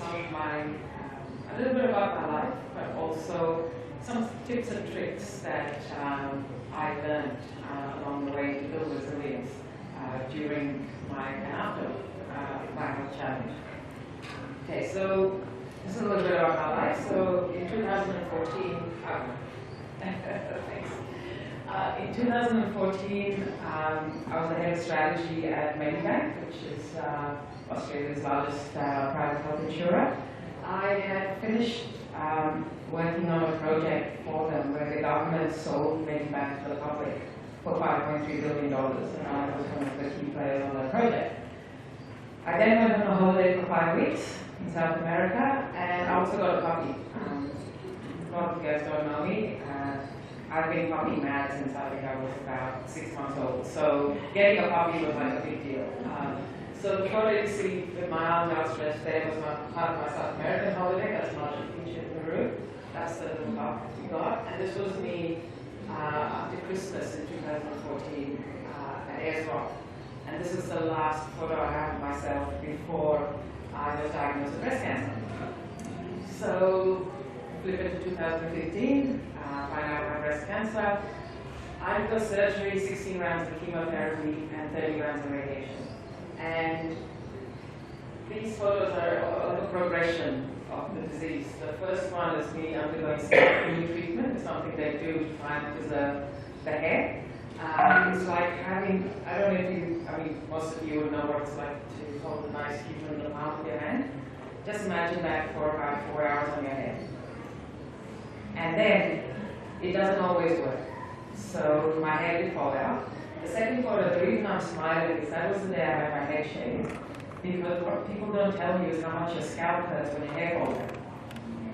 of my, a little bit about my life, but also some tips and tricks that I learned along the way to build resilience during my and after my health challenge. Okay, so this is a little bit about my life. So in 2014, thanks. In 2014, I was the head of strategy at Medibank, which is Australia's largest private health insurer. I had finished working on a project for them where the government sold Medibank to the public for $5.3 billion, and I was one of the key players on that project. I then went on a holiday for 5 weeks in South America, and I also got a puppy. A lot of you guys don't know me. I've been puppy mad since I think I was about 6 months old. So getting a puppy was like a big deal. So the photo you see with my arms outstretched there was part of my South American holiday. That's not featured in the room. That's the little pup we got. And this was me after Christmas in 2014 at Ayers Rock. And this is the last photo I have of myself before I was diagnosed with breast cancer. So flip it to 2015. Find out my breast cancer. I undergo surgery, 16 rounds of chemotherapy, and 30 rounds of radiation. And these photos are the progression of the disease. The first one is me undergoing self-healing treatment. It's something they do to try and preserve the hair. It's like having, I don't know if you, I mean, most of you would know what it's like to hold a nice heater in the palm of your hand. Just imagine that for about 4 hours on your head. And then, it doesn't always work. So my hair did fall out. The second photo, the reason I'm smiling is that was the day I had my head shaved. because what people don't tell you is how much your scalp hurts when your hair falls out.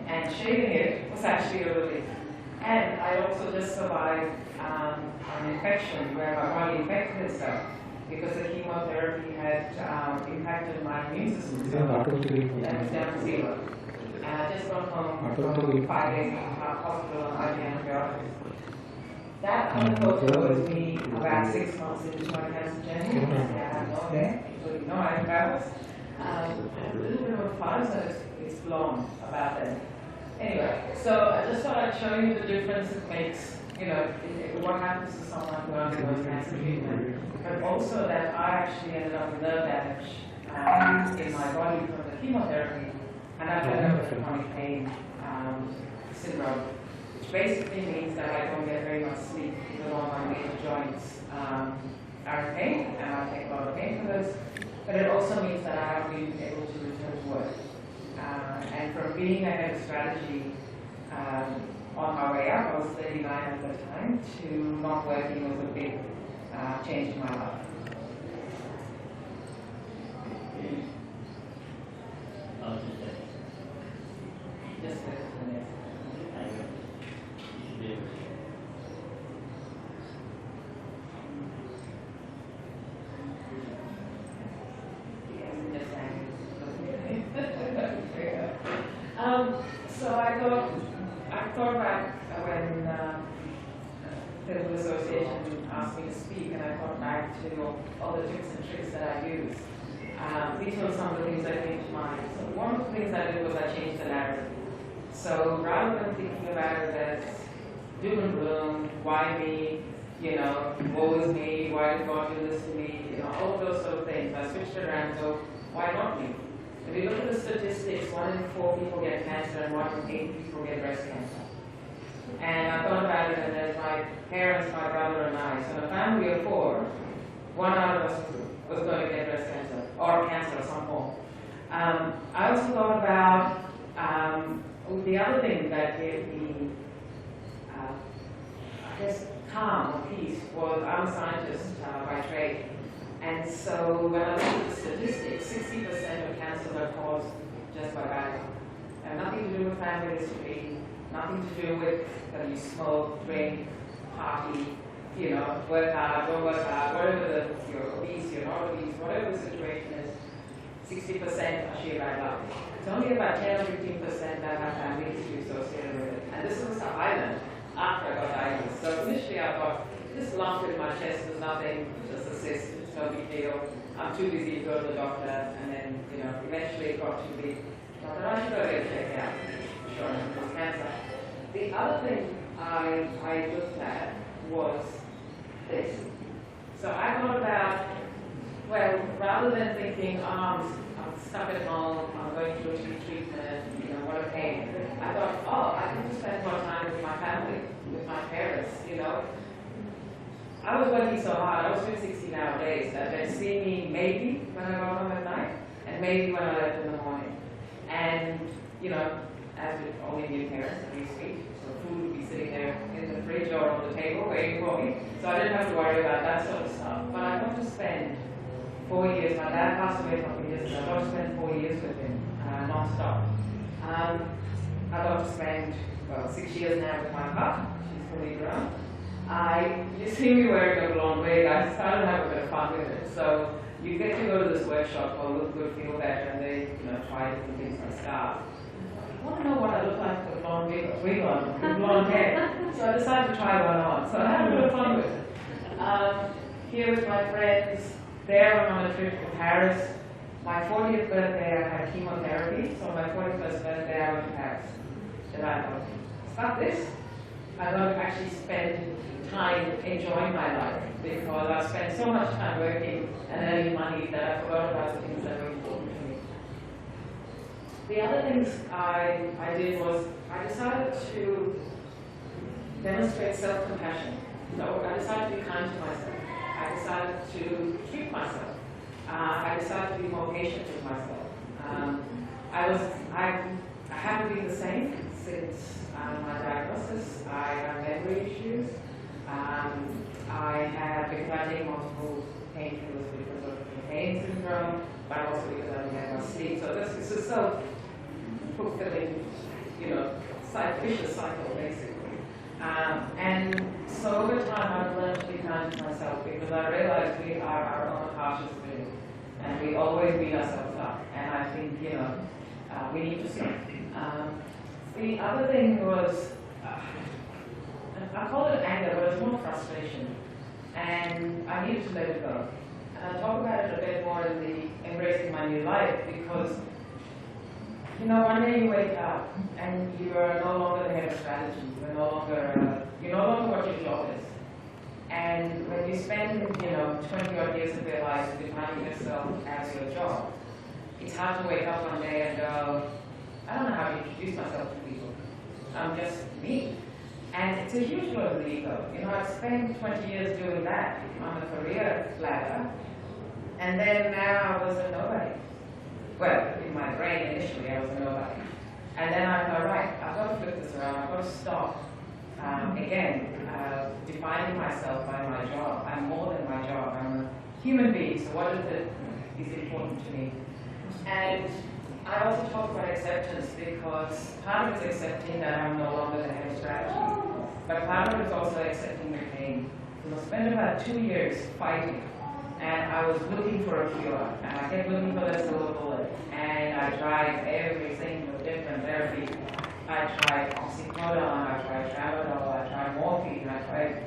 And shaving it was actually a relief. And I also just survived an infection where my body infected itself because the chemotherapy had impacted my immune system. So that was down to 0. And I just got home from 5 days in the hospital on IV antibiotics. That photo was me about 6 months into my cancer journey. I had no hair, including no eyebrows. A little bit of a fuzz, and it's blonde about that. Anyway, so I just thought I'd show you the difference it makes, you know, what happens to someone who undergoes cancer treatment. But also that I actually ended up with nerve damage in my body from the chemotherapy, and I've ended up with chronic pain syndrome, which basically means that I don't get very much sleep because all my major joints are in pain, and I take a lot of pain for those. But it also means that I haven't been able to return to work. And from being a head of strategy on my way up, I was 39 at the time, to not working was a big change in my life. Just a minute. So I thought back when the Clinical Association asked me to speak, and I thought back to all the tips and tricks that I used. These were some of the things that came to mind. So one of the things I did was I changed the narrative. So rather than thinking about it as doom and gloom, why me, you know, woe is me, why did God do this to me, you know, all of those sort of things, I switched it around, so why not me? If you look at the statistics, 1 in 4 people get cancer and 1 in 8 people get breast cancer. And I thought about it, and there's my parents, my brother, and I. So in a family of 4, 1 out of us was going to get breast cancer, or cancer of some form. I also thought about the other thing that gave me, I guess, calm or peace was I'm a scientist by trade. And so when I look at the statistics, 60% of cancers are caused just by bad luck. And nothing to do with family history, nothing to do with whether you smoke, drink, party, you know, work hard, don't work hard, whatever you're obese, you're not obese, whatever the situation is, 60% are sheer bad luck. It's only about 10 or 15% that have family history associated with it. And this was how I learned after I got diagnosed. So initially I thought, this lump in my chest was nothing, just a cyst. No big deal. I'm too busy to go to the doctor, and then, you know, eventually it got to be, doctor, I should go get checked out. Sure, it was cancer. The other thing I looked at was this. So I thought about, well, rather than thinking, I'm stuck at home, I'm going through a treatment, you know, what a pain. I thought, oh, I can just spend more time with my family, with my parents, you know. I was working so hard, I was doing 16-hour days, that they'd see me maybe when I got home at night, and maybe when I left in the morning. And, you know, as with all Indian parents, we speak, so food would be sitting there in the fridge or on the table waiting for me, so I didn't have to worry about that sort of stuff. But I got to spend 4 years, my dad passed away a couple of years ago, I got to spend 4 years with him, non-stop. I got to spend, well, 6 years now with my pup, she's fully grown. You see me wearing a blonde wig, I started to have a bit of fun with it. So you get to go to this workshop called Look Good, Feel Better, and they, you know, try different things like scarves. I want to know what I look like with a blonde wig on, with blonde hair. So I decided to try one on. So I had a bit of fun with it. Here with my friends, there I'm on a trip to Paris. My 40th birthday I had chemotherapy, so my 41st birthday I went to Paris. Then I thought, stop this. I'm going to actually spend time enjoying my life, because I spent so much time working and earning money that I forgot about the things that were important to me. The other things I did was I decided to demonstrate self-compassion. So I decided to be kind to myself. I decided to treat myself. I decided to be more patient with myself. I haven't been the same since my diagnosis. I have memory issues. I have been taking multiple painkillers because of the pain syndrome. syndrome, but also because I don't get my sleep. So this is a self-fulfilling, vicious cycle, basically. And so over time, I've learned to be kind to myself because I realize we are our own harshest critic, and we always beat ourselves up. And I think, we need to stop. The other thing was, I call it anger, but it's more frustration. And I needed to let it go. And I'll talk about it a bit more in the Embracing My New Life because, one day you wake up and you are no longer the head of strategy. You're no longer what your job is. And when you spend, 20 odd years of your life defining yourself as your job, it's hard to wake up one day and go, I don't know how to introduce myself to people. I'm just me. And it's a huge load of the ego. I spent 20 years doing that on the career ladder, and then now I was a nobody. Well, in my brain initially I was a nobody. And then I thought, right, I've got to flip this around, I've got to stop, defining myself by my job. I'm more than my job, I'm a human being, so what is it is important to me? And I also talk about acceptance because part of it is accepting that I'm no longer the head of strategy, but part of it is also accepting the pain. I spent about 2 years fighting, and I was looking for a cure, and I kept looking for the silver bullet, and I tried every single different therapy. I tried oxycodone, I tried tramadol, I tried morphine,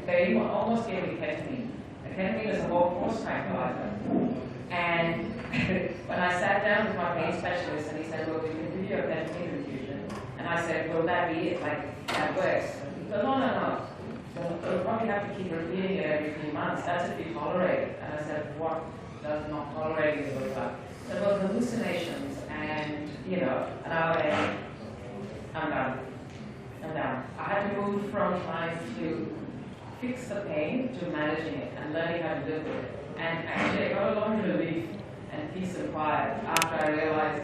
they even almost gave me ketamine. And ketamine is a whole force tranquilizer. And when I sat down with my pain specialist and he said, look, we can give you a ketamine infusion. And I said, will that be it? Like, that works? He said, no. You'll probably have to keep repeating it every few months. That's if you tolerate it. And I said, what does not tolerating it look like? So it was hallucinations and, and I went, I'm done. I had to move from trying to fix the pain to managing it and learning how to live with it. And actually I got a lot of relief and peace and quiet after I realized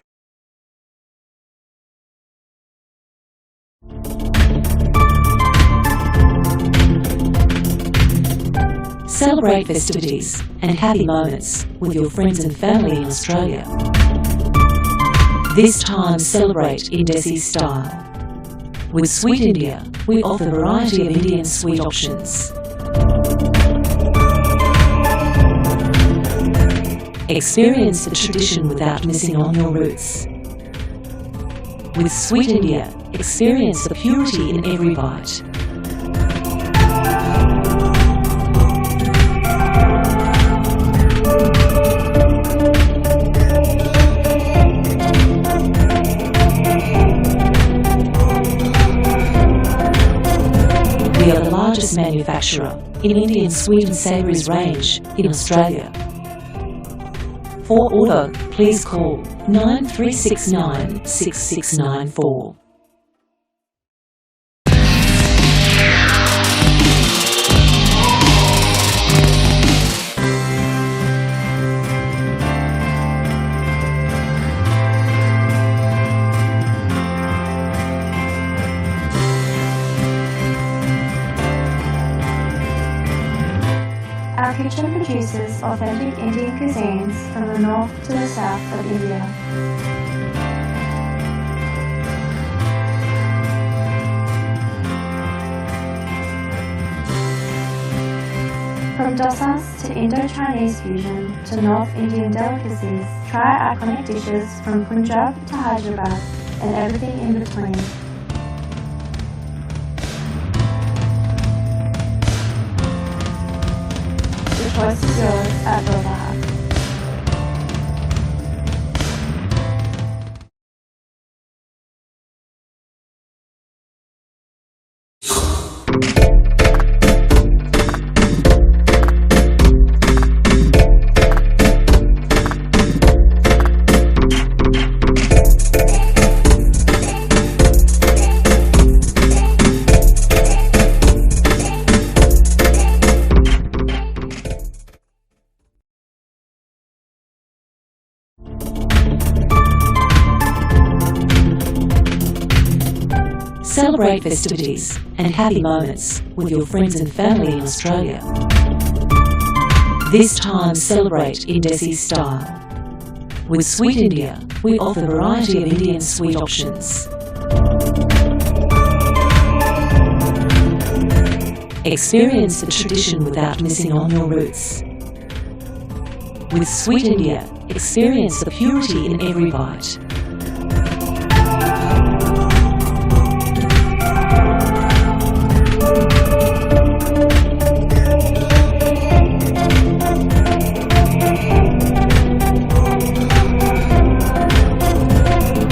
Celebrate festivities and happy moments with your friends and family in Australia. This time celebrate in Desi style. With Sweet India, we offer a variety of Indian sweet options. Experience the tradition without missing on your roots. With Sweet India, experience the purity in every bite. We are the largest manufacturer in Indian sweet and savouries range in Australia. For order, please call 9369 6694. Our kitchen produces authentic Indian cuisines from the north to the south of India. From dosas to Indo-Chinese fusion to North Indian delicacies, try iconic dishes from Punjab to Hyderabad and everything in between. The choice is yours at Rover. Celebrate festivities and happy moments with your friends and family in Australia. This time celebrate in Desi style. With Sweet India, we offer a variety of Indian sweet options. Experience the tradition without missing on your roots. With Sweet India, experience the purity in every bite.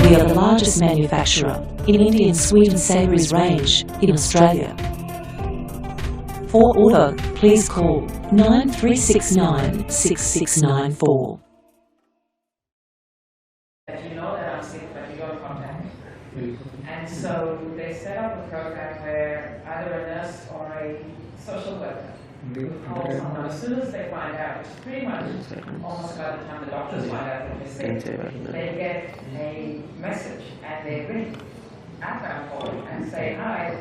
We are the largest manufacturer in Indian sweet and savouries range in Australia. For order, please call 9369 6694. You know that I'm sick, but you don't contact me. And so they set up a program where either a nurse or a social worker will call someone as soon as they find out, which is pretty much almost about the time the doctors find out that they're sick. They get a message and they ring outbound call and say, "Hi,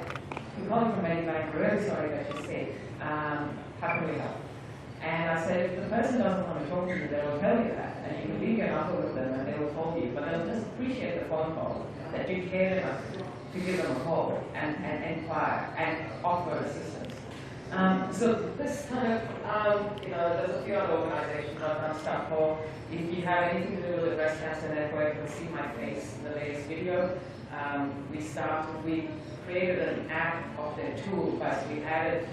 we're calling from Medibank, we're really sorry that you're sick. How can we help?" And I said, if the person doesn't want to talk to you, they will tell you that. And you can leave your number with them and they will call you. But they'll just appreciate the phone call, that you care enough to give them a call and inquire and offer assistance. So this kind of, there's a few other organizations I've done stuff for. If you have anything to do with the Breast Cancer Network, you'll see my face in the latest video. We created an app of their tool, but we added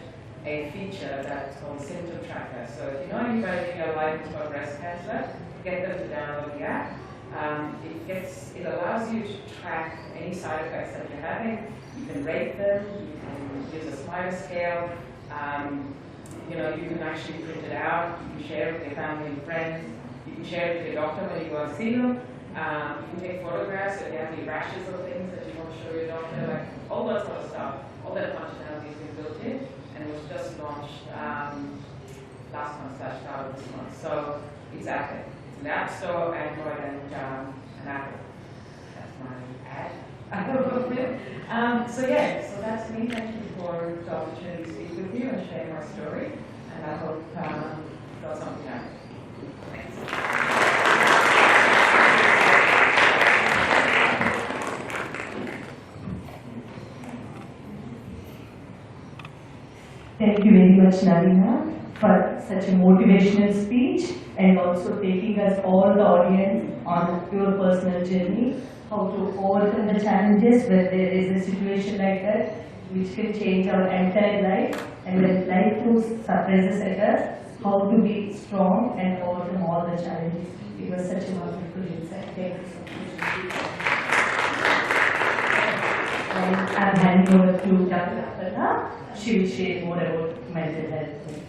a feature that's called Symptom Tracker. So if you know anybody in your life who's got breast cancer, get them to download the app. It allows you to track any side effects that you're having. You can rate them, you can use a slider scale, you can actually print it out, you can share it with your family and friends, you can share it with your doctor when you go and see them. You can take photographs if you have any rashes or things that you want to show your doctor, like all that sort of stuff. All that functionality has been built in, and it was just launched last month, start of this month. So it's out there. It's in the App Store, Android, and Apple. That's my ad. So that's me. Thank you for the opportunity to speak with you and share my story, and I hope you got something out of it. Thanks. Thank you very much, Navina, for such a motivational speech and also taking us all the audience on your personal journey, how to overcome the challenges when there is a situation like that, which can change our entire life, and when life throws surprises at us, how to be strong and overcome all the challenges. It was such a wonderful insight. Thank you so much. And I'm handing over to Dr. Aparna. She will share more about mental health.